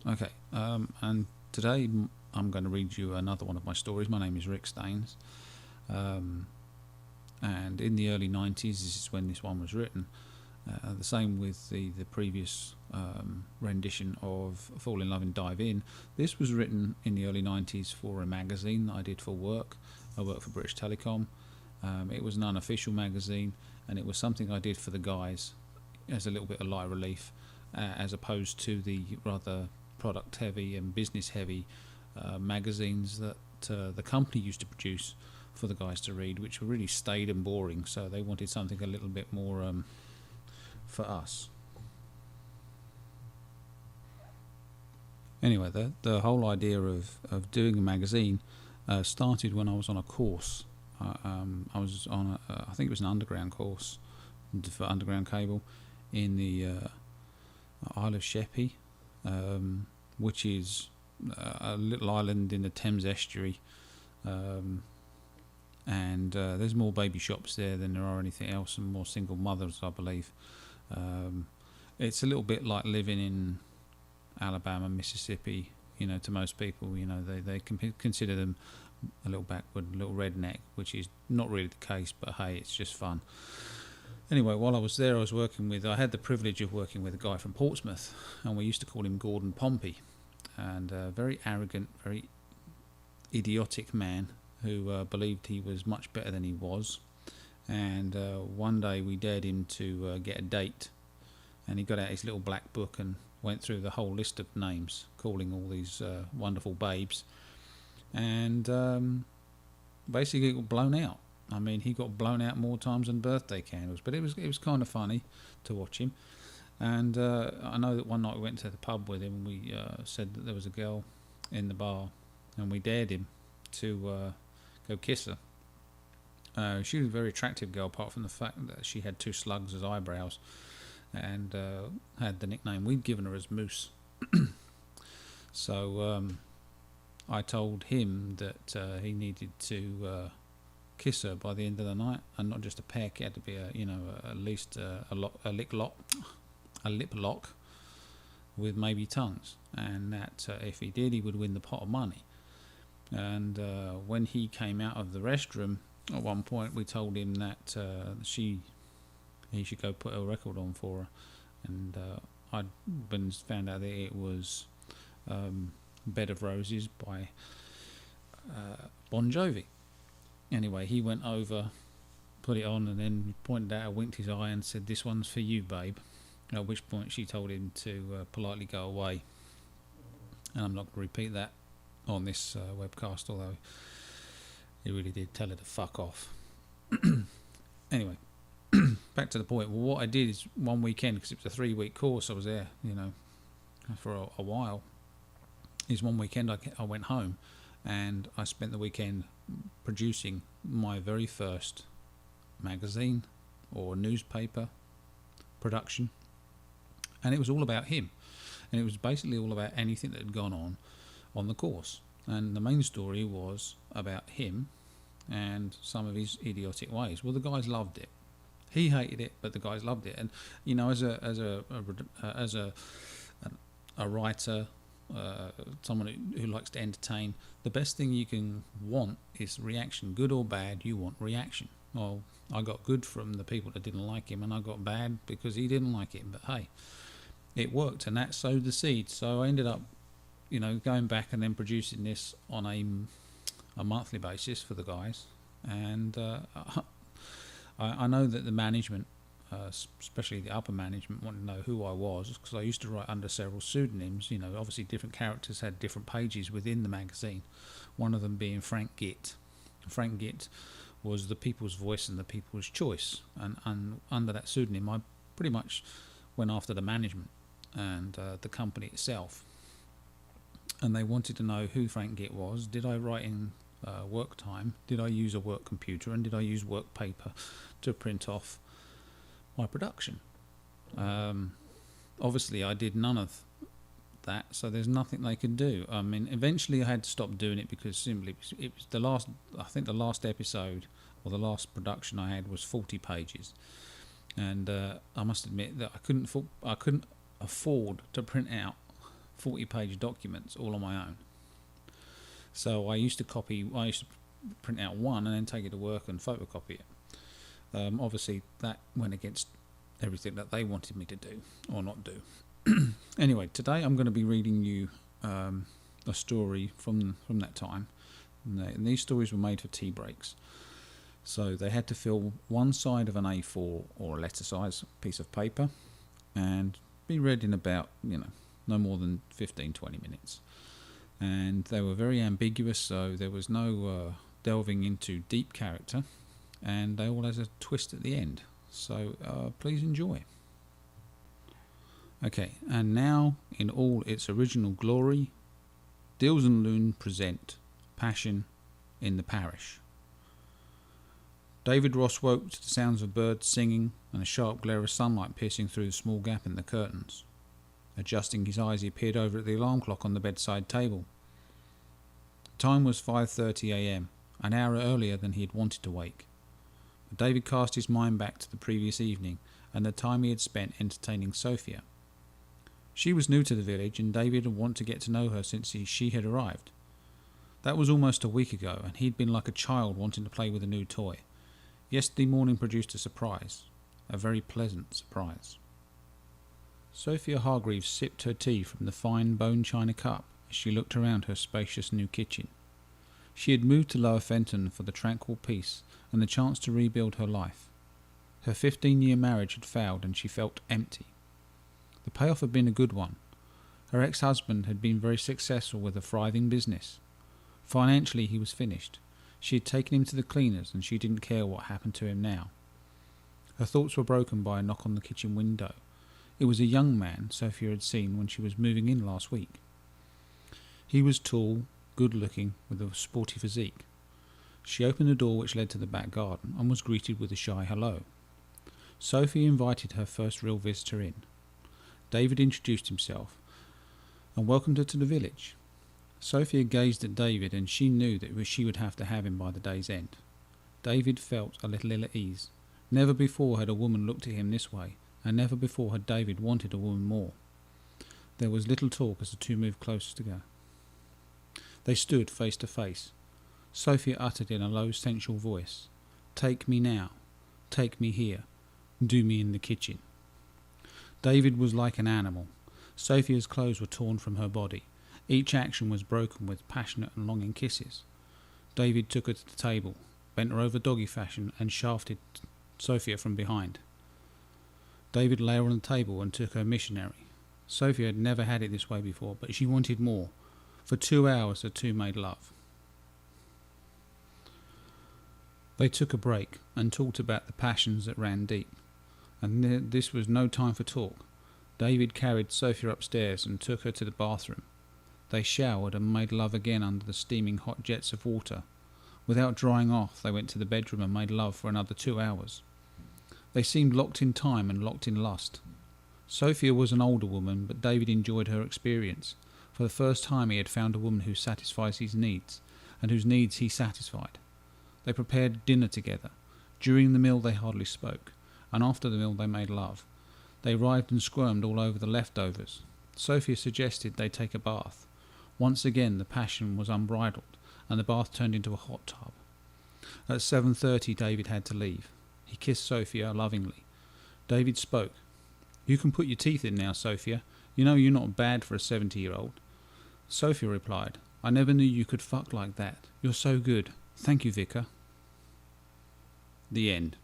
Okay, and today I'm going to read you another one of my stories. My name is Rick Staines, and in the early 90s, this is when this one was written. The same with the previous rendition of Fall in Love and Dive In. This was written in the early 90s for a magazine that I did for work. I worked for British Telecom. It was an unofficial magazine, and it was something I did for the guys as a little bit of light relief, as opposed to the rather product heavy and business heavy magazines that the company used to produce for the guys to read, which were really staid and boring. So they wanted something a little bit more for us. Anyway, the whole idea of doing a magazine started when I was on a course. I was on I think it was an underground course for underground cable in the Isle of Sheppey, which is a little island in the Thames estuary, and there's more baby shops there than there are anything else, and more single mothers, I believe. It's a little bit like living in Alabama, Mississippi. To most people, they consider them a little backward, a little redneck, which is not really the case, but hey, it's just fun. Anyway, while I was there, I had the privilege of working with a guy from Portsmouth, and we used to call him Gordon Pompey, and a very arrogant, very idiotic man who believed he was much better than he was. And one day we dared him to get a date, and he got out his little black book and went through the whole list of names, calling all these wonderful babes, and basically got blown out. I mean, he got blown out more times than birthday candles, but it was kind of funny to watch him. And I know that one night we went to the pub with him, and we said that there was a girl in the bar, and we dared him to go kiss her. She was a very attractive girl, apart from the fact that she had two slugs as eyebrows, and had the nickname we'd given her as Moose. So I told him that he needed to kiss her by the end of the night, and not just a peck. It had to be at least a lip lock with maybe tongues, and that if he did, he would win the pot of money. And when he came out of the restroom at one point, we told him that he should go put a record on for her, and I'd found out that it was Bed of Roses by Bon Jovi. Anyway, he went over, put it on, and then pointed out, winked his eye and said, "This one's for you, babe." At which point she told him to politely go away. And I'm not going to repeat that on this webcast, although he really did tell her to fuck off. Anyway, back to the point. Well, what I did is one weekend, because it was a 3-week course, I was there, for a while. Is one weekend I went home, and I spent the weekend producing my very first magazine or newspaper production, and it was all about him, and it was basically all about anything that had gone on the course, and the main story was about him and some of his idiotic ways. Well, the guys loved it. He hated it, but the guys loved it. And as a writer, someone who likes to entertain, the best thing you can want is reaction. Good or bad, you want reaction. Well, I got good from the people that didn't like him, and I got bad because he didn't like it. But hey, it worked, and that sowed the seed. So I ended up, going back and then producing this on a monthly basis for the guys. And I know that the management, especially the upper management, wanted to know who I was, because I used to write under several pseudonyms. Obviously different characters had different pages within the magazine, one of them being Frank Gitt. Frank Gitt was the people's voice and the people's choice, and under that pseudonym I pretty much went after the management and the company itself, and they wanted to know who Frank Gitt was. Did I write in work time? Did I use a work computer? And did I use work paper to print off my production? Obviously I did none of that, so there's nothing they could do. I mean, eventually I had to stop doing it, because simply it was the last episode, or the last production I had, was 40 pages, and I must admit that I couldn't afford to print out 40-page documents all on my own. So I used to print out one and then take it to work and photocopy it. Obviously, that went against everything that they wanted me to do or not do. Anyway, today I'm going to be reading you a story from that time. And these stories were made for tea breaks. So they had to fill one side of an A4 or a letter size piece of paper and be read in about, no more than 15-20 minutes. And they were very ambiguous, so there was no delving into deep character, and they all had a twist at the end. So please enjoy. Okay, and now in all its original glory, Dills and Loon present Passion in the Parish. David Ross woke to the sounds of birds singing and a sharp glare of sunlight piercing through the small gap in the curtains. Adjusting his eyes, he peered over at the alarm clock on the bedside table. The time was 5:30 a.m, an hour earlier than he had wanted to wake. But David cast his mind back to the previous evening and the time he had spent entertaining Sophia. She was new to the village, and David had wanted to get to know her since she had arrived. That was almost a week ago, and he'd been like a child wanting to play with a new toy. Yesterday morning produced a surprise, a very pleasant surprise. Sophia Hargreaves sipped her tea from the fine bone china cup as she looked around her spacious new kitchen. She had moved to Lower Fenton for the tranquil peace and the chance to rebuild her life. Her 15-year marriage had failed, and she felt empty. The payoff had been a good one. Her ex-husband had been very successful with a thriving business. Financially, he was finished. She had taken him to the cleaners, and she didn't care what happened to him now. Her thoughts were broken by a knock on the kitchen window. It was a young man Sophia had seen when she was moving in last week. He was tall, good-looking, with a sporty physique. She opened the door which led to the back garden and was greeted with a shy hello. Sophie invited her first real visitor in. David introduced himself and welcomed her to the village. Sophia gazed at David, and she knew that she would have to have him by the day's end. David felt a little ill at ease. Never before had a woman looked at him this way, and never before had David wanted a woman more. There was little talk as the two moved closer together. They stood face to face. Sophia uttered in a low, sensual voice, "Take me now. Take me here. Do me in the kitchen." David was like an animal. Sophia's clothes were torn from her body. Each action was broken with passionate and longing kisses. David took her to the table, bent her over doggy fashion, and shafted Sophia from behind. David lay her on the table and took her missionary. Sophia had never had it this way before, but she wanted more. For 2 hours the two made love. They took a break and talked about the passions that ran deep. And this was no time for talk. David carried Sophia upstairs and took her to the bathroom. They showered and made love again under the steaming hot jets of water. Without drying off, they went to the bedroom and made love for another 2 hours. They seemed locked in time and locked in lust. Sophia was an older woman, but David enjoyed her experience. For the first time he had found a woman who satisfies his needs, and whose needs he satisfied. They prepared dinner together. During the meal they hardly spoke, and after the meal they made love. They writhed and squirmed all over the leftovers. Sophia suggested they take a bath. Once again the passion was unbridled, and the bath turned into a hot tub. At 7:30 David had to leave. He kissed Sophia lovingly. David spoke. "You can put your teeth in now, Sophia. You know you're not bad for a 70-year-old. Sophia replied, "I never knew you could fuck like that. You're so good. Thank you, Vicar." The end.